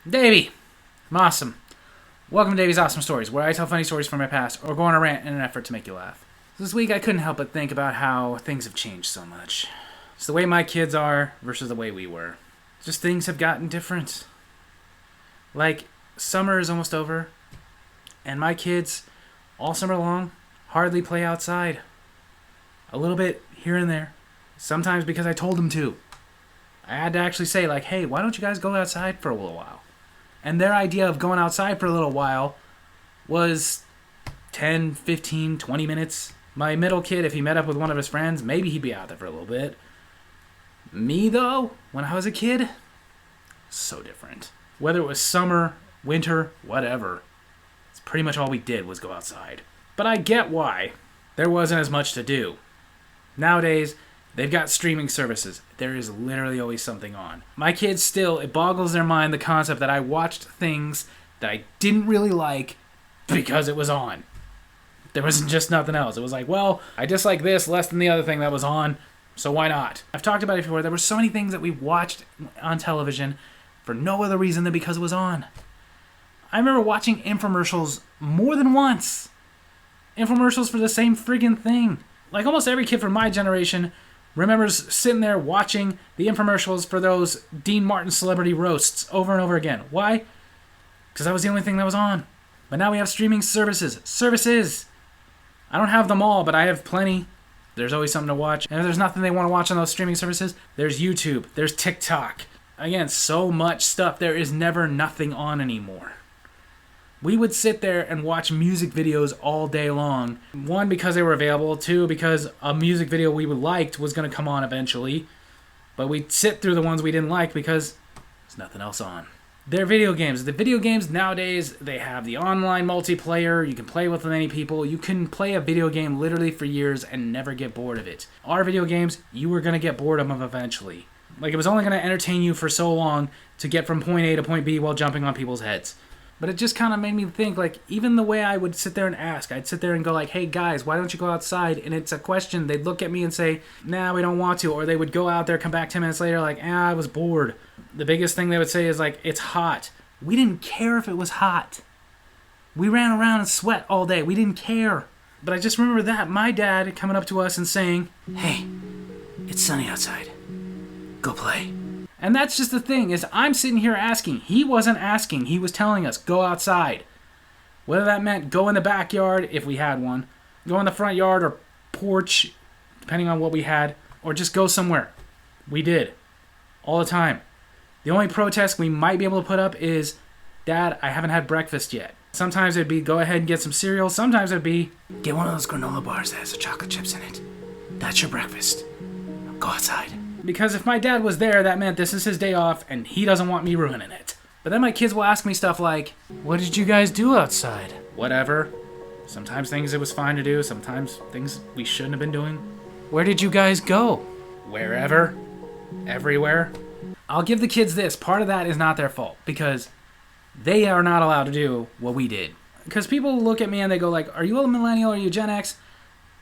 Davy, I'm awesome. Welcome to Davy's Awesome Stories, where I tell funny stories from my past or go on a rant in an effort to make you laugh. This week I couldn't help but think about how things have changed so much. It's the way my kids are versus the way we were. Just things have gotten different. Like, summer is almost over, and my kids, all summer long, hardly play outside. A little bit here and there. Sometimes because I told them to. I had to actually say, like, hey, why don't you guys go outside for a little while? And their idea of going outside for a little while was 10, 15, 20 minutes. My middle kid, if he met up with one of his friends, maybe he'd be out there for a little bit. Me, though, when I was a kid, so different. Whether it was summer, winter, whatever, it's pretty much all we did was go outside. But I get why. There wasn't as much to do. Nowadays, they've got streaming services. There is literally always something on. My kids still, it boggles their mind the concept that I watched things that I didn't really like because it was on. There wasn't just nothing else. It was like, well, I dislike this less than the other thing that was on, so why not? I've talked about it before. There were so many things that we watched on television for no other reason than because it was on. I remember watching infomercials more than once. Infomercials for the same friggin' thing. Like almost every kid from my generation remembers sitting there watching the infomercials for those Dean Martin celebrity roasts over and over again. Why? Because that was the only thing that was on. But now we have streaming services. I don't have them all, but I have plenty. There's always something to watch. And if there's nothing they want to watch on those streaming services, there's YouTube, there's TikTok. Again, so much stuff. There is never nothing on anymore. We would sit there and watch music videos all day long. One, because they were available. Two, because a music video we liked was going to come on eventually. But we'd sit through the ones we didn't like because there's nothing else on. They're video games. The video games nowadays, they have the online multiplayer. You can play with many people. You can play a video game literally for years and never get bored of it. Our video games, you were going to get bored of them eventually. Like, it was only going to entertain you for so long to get from point A to point B while jumping on people's heads. But it just kind of made me think, like, even the way I would sit there and ask, I'd sit there and go like, hey guys, why don't you go outside? And it's a question. They'd look at me and say, nah, we don't want to. Or they would go out there, come back 10 minutes later like, I was bored. The biggest thing they would say is like, it's hot. We didn't care if it was hot. We ran around and sweat all day. We didn't care. But I just remember that, my dad coming up to us and saying, hey, it's sunny outside. Go play. And that's just the thing, is I'm sitting here asking. He wasn't asking. He was telling us, go outside. Whether that meant go in the backyard, if we had one, go in the front yard or porch, depending on what we had, or just go somewhere. We did. All the time. The only protest we might be able to put up is, Dad, I haven't had breakfast yet. Sometimes it'd be, go ahead and get some cereal. Sometimes it'd be, get one of those granola bars that has the chocolate chips in it. That's your breakfast. Go outside. Because if my dad was there, that meant this is his day off, and he doesn't want me ruining it. But then my kids will ask me stuff like, what did you guys do outside? Whatever. Sometimes things it was fine to do, sometimes things we shouldn't have been doing. Where did you guys go? Wherever. Everywhere. I'll give the kids this. Part of that is not their fault, because they are not allowed to do what we did. Because people look at me and they go like, are you a millennial or are you Gen X?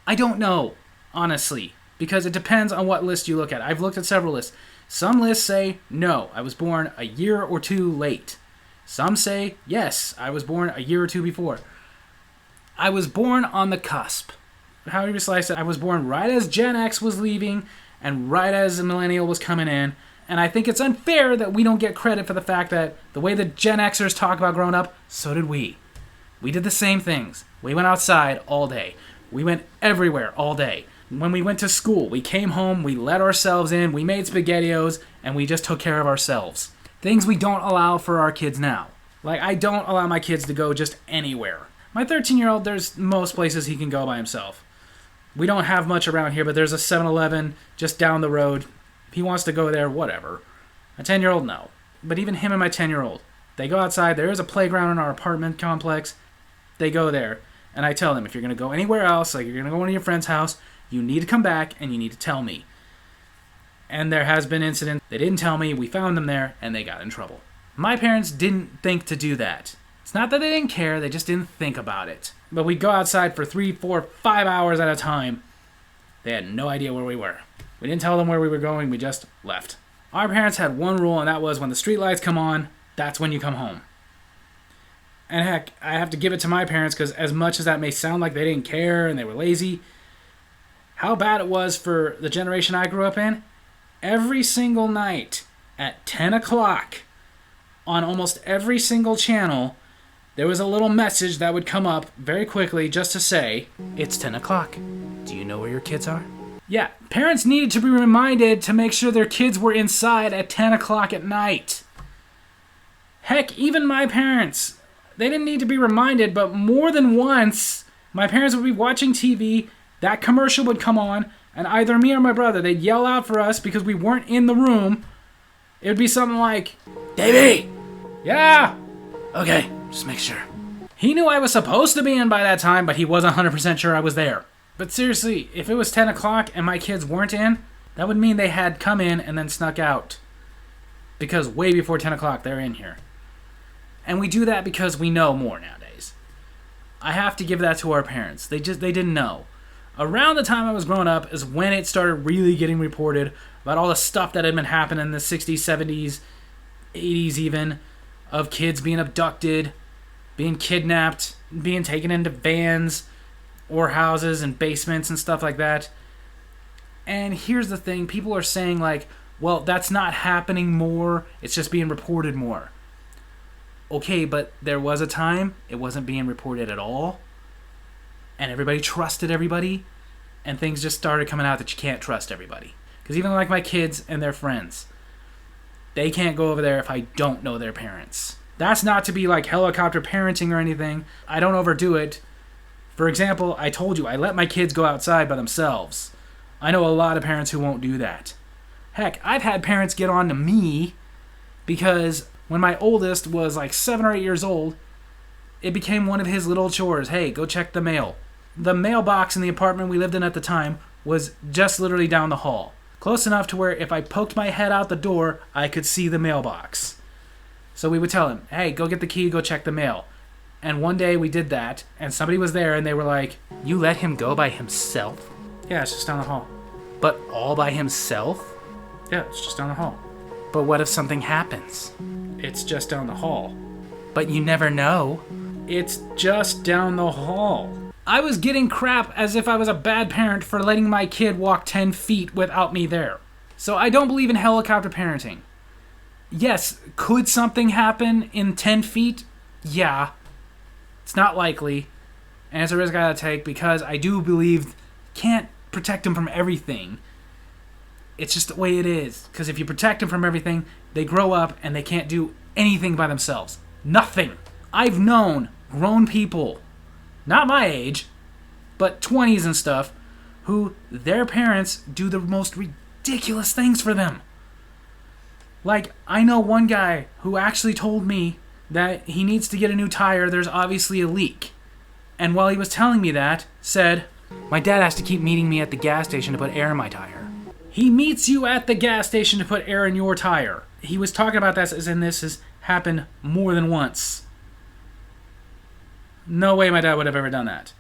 I don't know, honestly. Because it depends on what list you look at. I've looked at several lists. Some lists say, no, I was born a year or two late. Some say, yes, I was born a year or two before. I was born on the cusp. However you slice it, I was born right as Gen X was leaving and right as a millennial was coming in. And I think it's unfair that we don't get credit for the fact that the way the Gen Xers talk about growing up, so did we. We did the same things. We went outside all day. We went everywhere all day. When we went to school, we came home, we let ourselves in, we made SpaghettiOs, and we just took care of ourselves. Things we don't allow for our kids now. Like, I don't allow my kids to go just anywhere. My 13-year-old, there's most places he can go by himself. We don't have much around here, but there's a 7-Eleven just down the road. If he wants to go there, whatever. My 10-year-old, no. But even him and my 10-year-old, they go outside. There is a playground in our apartment complex. They go there. And I tell them, if you're going to go anywhere else, like you're going to go to your friend's house, you need to come back and you need to tell me. And there has been incidents. They didn't tell me. We found them there and they got in trouble. My parents didn't think to do that. It's not that they didn't care. They just didn't think about it. But we'd go outside for 3, 4, 5 hours at a time. They had no idea where we were. We didn't tell them where we were going. We just left. Our parents had one rule, and that was when the street lights come on, that's when you come home. And heck, I have to give it to my parents, because as much as that may sound like they didn't care and they were lazy, how bad it was for the generation I grew up in, every single night at 10 o'clock on almost every single channel, there was a little message that would come up very quickly just to say, it's 10 o'clock. Do you know where your kids are? Yeah, parents needed to be reminded to make sure their kids were inside at 10 o'clock at night. Heck, even my parents, they didn't need to be reminded, but more than once, my parents would be watching TV, that commercial would come on, and either me or my brother, they'd yell out for us because we weren't in the room. It would be something like, Davy! Yeah! Okay, just make sure. He knew I was supposed to be in by that time, but he wasn't 100% sure I was there. But seriously, if it was 10 o'clock and my kids weren't in, that would mean they had come in and then snuck out. Because way before 10 o'clock, they're in here. And we do that because we know more nowadays. I have to give that to our parents. They didn't know. Around the time I was growing up is when it started really getting reported about all the stuff that had been happening in the 60s, 70s, 80s even, of kids being abducted, being kidnapped, being taken into vans or houses and basements and stuff like that. And here's the thing, people are saying like, well, that's not happening more, it's just being reported more. Okay, but there was a time it wasn't being reported at all, and everybody trusted everybody, and things just started coming out that you can't trust everybody. Because even like my kids and their friends, they can't go over there if I don't know their parents. That's not to be like helicopter parenting or anything. I don't overdo it. For example, I told you, I let my kids go outside by themselves. I know a lot of parents who won't do that. Heck, I've had parents get on to me because when my oldest was like 7 or 8 years old, it became one of his little chores. Hey, go check the mail. The mailbox in the apartment we lived in at the time was just literally down the hall. Close enough to where if I poked my head out the door, I could see the mailbox. So we would tell him, hey, go get the key, go check the mail. And one day we did that, and somebody was there, and they were like, you let him go by himself? Yeah, it's just down the hall. But all by himself? Yeah, it's just down the hall. But what if something happens? It's just down the hall. But you never know. It's just down the hall. I was getting crap as if I was a bad parent for letting my kid walk 10 feet without me there. So I don't believe in helicopter parenting. Yes, could something happen in 10 feet? Yeah. It's not likely. And it's a risk I gotta take because I do believe you can't protect them from everything. It's just the way it is. Because if you protect them from everything, they grow up and they can't do anything by themselves. Nothing. I've known grown people, not my age, but 20s and stuff, who their parents do the most ridiculous things for them. Like, I know one guy who actually told me that he needs to get a new tire, there's obviously a leak. And while he was telling me that, said, my dad has to keep meeting me at the gas station to put air in my tire. He meets you at the gas station to put air in your tire. He was talking about that as in this has happened more than once. No way my dad would have ever done that.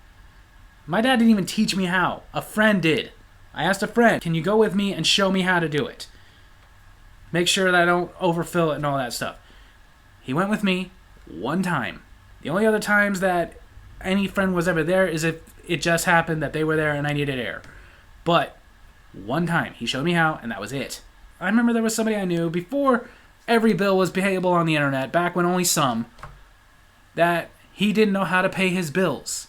My dad didn't even teach me how. A friend did. I asked a friend, can you go with me and show me how to do it? Make sure that I don't overfill it and all that stuff. He went with me one time. The only other times that any friend was ever there is if it just happened that they were there and I needed air. But one time, he showed me how, and that was it. I remember there was somebody I knew before every bill was payable on the internet, back when only some, that he didn't know how to pay his bills.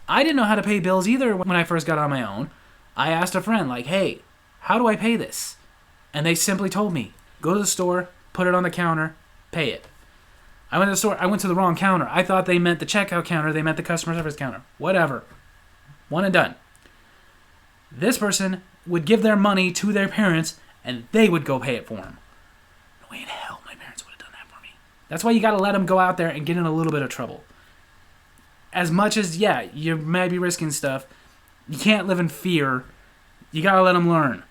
I didn't know how to pay bills either when I first got on my own. I asked a friend, like, hey, how do I pay this? And they simply told me, go to the store, put it on the counter, pay it. I went to the store, I went to the wrong counter. I thought they meant the checkout counter, they meant the customer service counter. Whatever. One and done. This person would give their money to their parents, and they would go pay it for them. No way in hell my parents would have done that for me. That's why you gotta let them go out there and get in a little bit of trouble. As much as, yeah, you may be risking stuff, you can't live in fear. You gotta let them learn,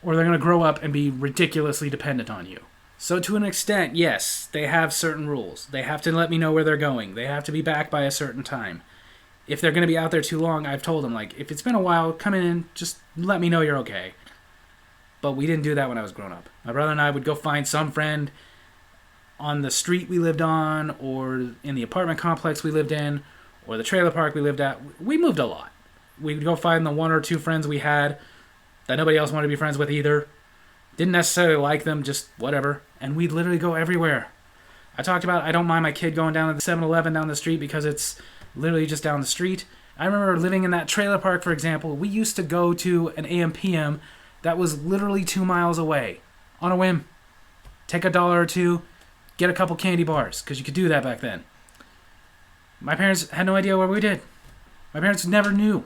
or they're gonna grow up and be ridiculously dependent on you. So to an extent, yes, they have certain rules. They have to let me know where they're going. They have to be back by a certain time. If they're going to be out there too long, I've told them, like, if it's been a while, come in, just let me know you're okay. But we didn't do that when I was growing up. My brother and I would go find some friend on the street we lived on, or in the apartment complex we lived in, or the trailer park we lived at. We moved a lot. We'd go find the one or two friends we had that nobody else wanted to be friends with either. Didn't necessarily like them, just whatever. And we'd literally go everywhere. I talked about I don't mind my kid going down to the 7-Eleven down the street because it's literally just down the street. I remember living in that trailer park, for example. We used to go to an AM/PM that was literally 2 miles away on a whim. Take $1 or $2, get a couple candy bars, because you could do that back then. My parents had no idea what we did. My parents never knew,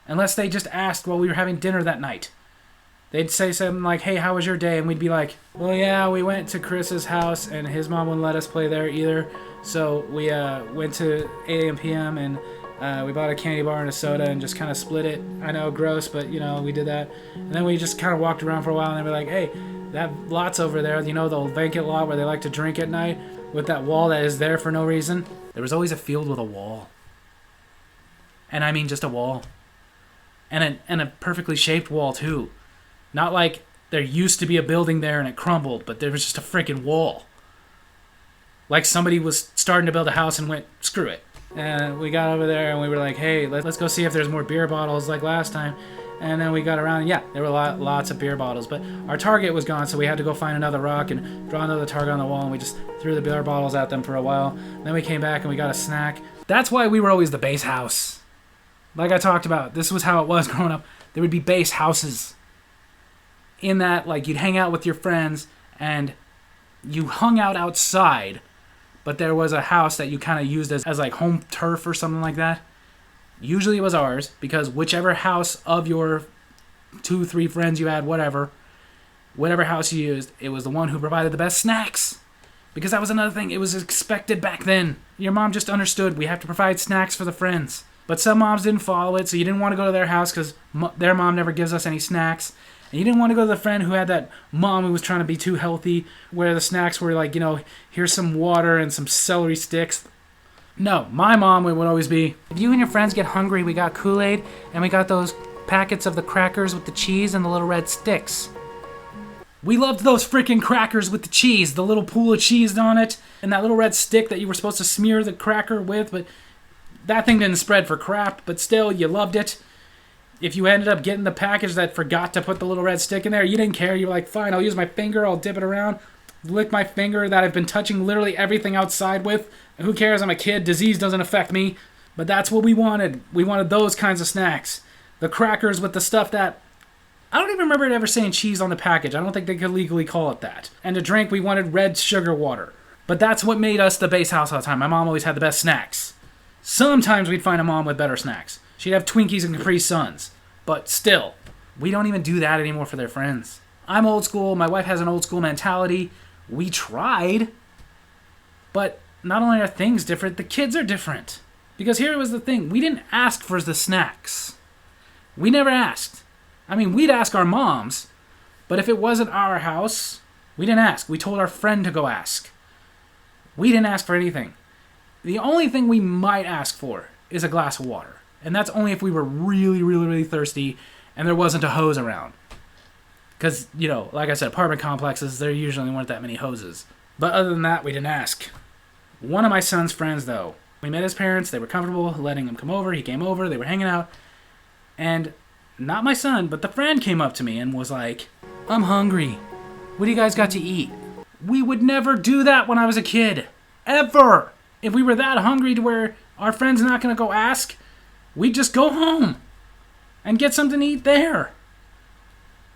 unless they just asked while we were having dinner that night. They'd say something like, hey, how was your day? And we'd be like, well, yeah, we went to Chris's house, and his mom wouldn't let us play there either. So we went to AM/PM, and we bought a candy bar and a soda and just kind of split it. I know, gross, but, we did that. And then we just kind of walked around for a while, and then we're like, hey, that lot's over there, the vacant lot where they like to drink at night, with that wall that is there for no reason. There was always a field with a wall. And I mean just a wall. And a perfectly shaped wall, too. Not like there used to be a building there and it crumbled, but there was just a freaking wall. Like somebody was starting to build a house and went, screw it. And we got over there and we were like, hey, let's go see if there's more beer bottles like last time. And then we got around, and yeah, there were lots of beer bottles. But our target was gone, so we had to go find another rock and draw another target on the wall, and we just threw the beer bottles at them for a while. And then we came back and we got a snack. That's why we were always the base house. Like I talked about, this was how it was growing up. There would be base houses. In that, like, you'd hang out with your friends, and you hung out outside, but there was a house that you kind of used as like home turf or something like that. Usually it was ours, because whichever house of your 2-3 friends you had, whatever house you used, it was the one who provided the best snacks. Because that was another thing, it was expected back then. Your mom just understood, we have to provide snacks for the friends. But some moms didn't follow it, so you didn't want to go to their house because their mom never gives us any snacks. And you didn't want to go to the friend who had that mom who was trying to be too healthy, where the snacks were like, here's some water and some celery sticks. No, my mom would always be, if you and your friends get hungry, we got Kool-Aid, and we got those packets of the crackers with the cheese and the little red sticks. We loved those freaking crackers with the cheese, the little pool of cheese on it, and that little red stick that you were supposed to smear the cracker with, but that thing didn't spread for crap, but still, you loved it. If you ended up getting the package that forgot to put the little red stick in there, you didn't care. You were like, fine, I'll use my finger, I'll dip it around, lick my finger that I've been touching literally everything outside with. Who cares? I'm a kid. Disease doesn't affect me. But that's what we wanted. We wanted those kinds of snacks. The crackers with the stuff that... I don't even remember it ever saying cheese on the package. I don't think they could legally call it that. And to drink, we wanted red sugar water. But that's what made us the base house all the time. My mom always had the best snacks. Sometimes we'd find a mom with better snacks. She'd have Twinkies and Capri Suns. But still, we don't even do that anymore for their friends. I'm old school. My wife has an old school mentality. We tried. But not only are things different, the kids are different. Because here was the thing. We didn't ask for the snacks. We never asked. I mean, we'd ask our moms. But if it wasn't our house, we didn't ask. We told our friend to go ask. We didn't ask for anything. The only thing we might ask for is a glass of water. And that's only if we were really, really, really thirsty and there wasn't a hose around. Because, like I said, apartment complexes, there usually weren't that many hoses. But other than that, we didn't ask. One of my son's friends, though, we met his parents. They were comfortable letting him come over. He came over. They were hanging out. And not my son, but the friend came up to me and was like, I'm hungry. What do you guys got to eat? We would never do that when I was a kid. Ever. If we were that hungry to where our friend's not going to go ask, we'd just go home and get something to eat there.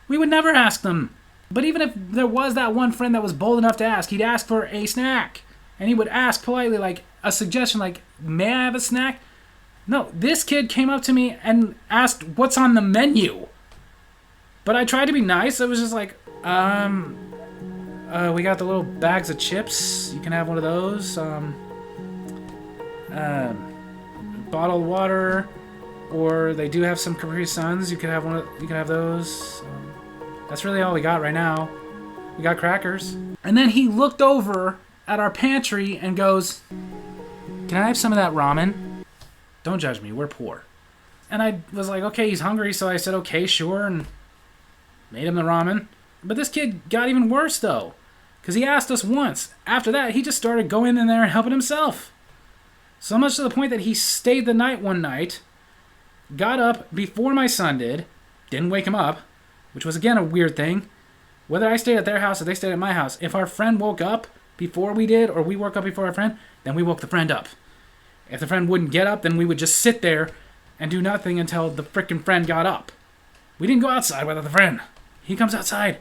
We would never ask them. But even if there was that one friend that was bold enough to ask, he'd ask for a snack. And he would ask politely, like, a suggestion, like, may I have a snack? No, this kid came up to me and asked what's on the menu. But I tried to be nice. I was just like, we got the little bags of chips. You can have one of those. Bottled water. Or they do have some Capri Suns. You could have you could have those. That's really all we got right now. We got crackers. And then he looked over at our pantry and goes, can I have some of that ramen? Don't judge me, we're poor. And I was like, okay, he's hungry, so I said, okay, sure, and made him the ramen. But this kid got even worse, though. Because he asked us once. After that, he just started going in there and helping himself. So much to the point that he stayed the night one night, got up before my son did, didn't wake him up, which was again a weird thing. Whether I stayed at their house or they stayed at my house, if our friend woke up before we did, or we woke up before our friend, then we woke the friend up. If the friend wouldn't get up, then we would just sit there and do nothing until the frickin' friend got up. We didn't go outside without the friend. He comes outside.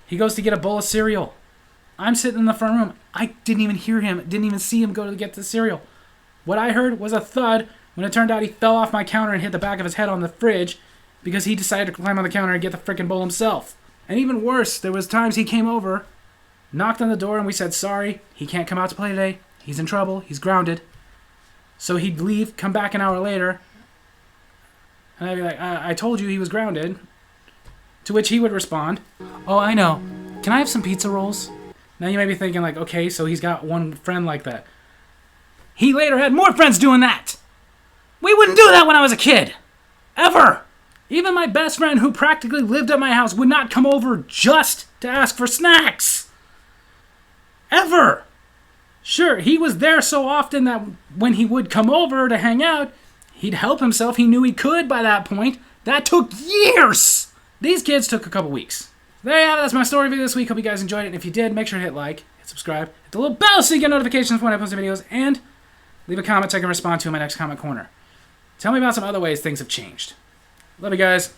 He goes to get a bowl of cereal. I'm sitting in the front room. I didn't even hear him, didn't even see him go to get the cereal. What I heard was a thud when it turned out he fell off my counter and hit the back of his head on the fridge because he decided to climb on the counter and get the frickin' bowl himself. And even worse, there was times he came over, knocked on the door, and we said, sorry, he can't come out to play today. He's in trouble. He's grounded. So he'd leave, come back an hour later, and I'd be like, I told you he was grounded. To which he would respond, oh, I know. Can I have some pizza rolls? Now you may be thinking, like, okay, so he's got one friend like that. He later had more friends doing that. We wouldn't do that when I was a kid. Ever. Even my best friend, who practically lived at my house, would not come over just to ask for snacks. Ever. Sure, he was there so often that when he would come over to hang out, he'd help himself. He knew he could by that point. That took years. These kids took a couple weeks. There you have it. That's my story video this week. Hope you guys enjoyed it. And if you did, make sure to hit like, hit subscribe, hit the little bell so you get notifications when I post videos, and leave a comment so I can respond to in my next comment corner. Tell me about some other ways things have changed. Love you guys.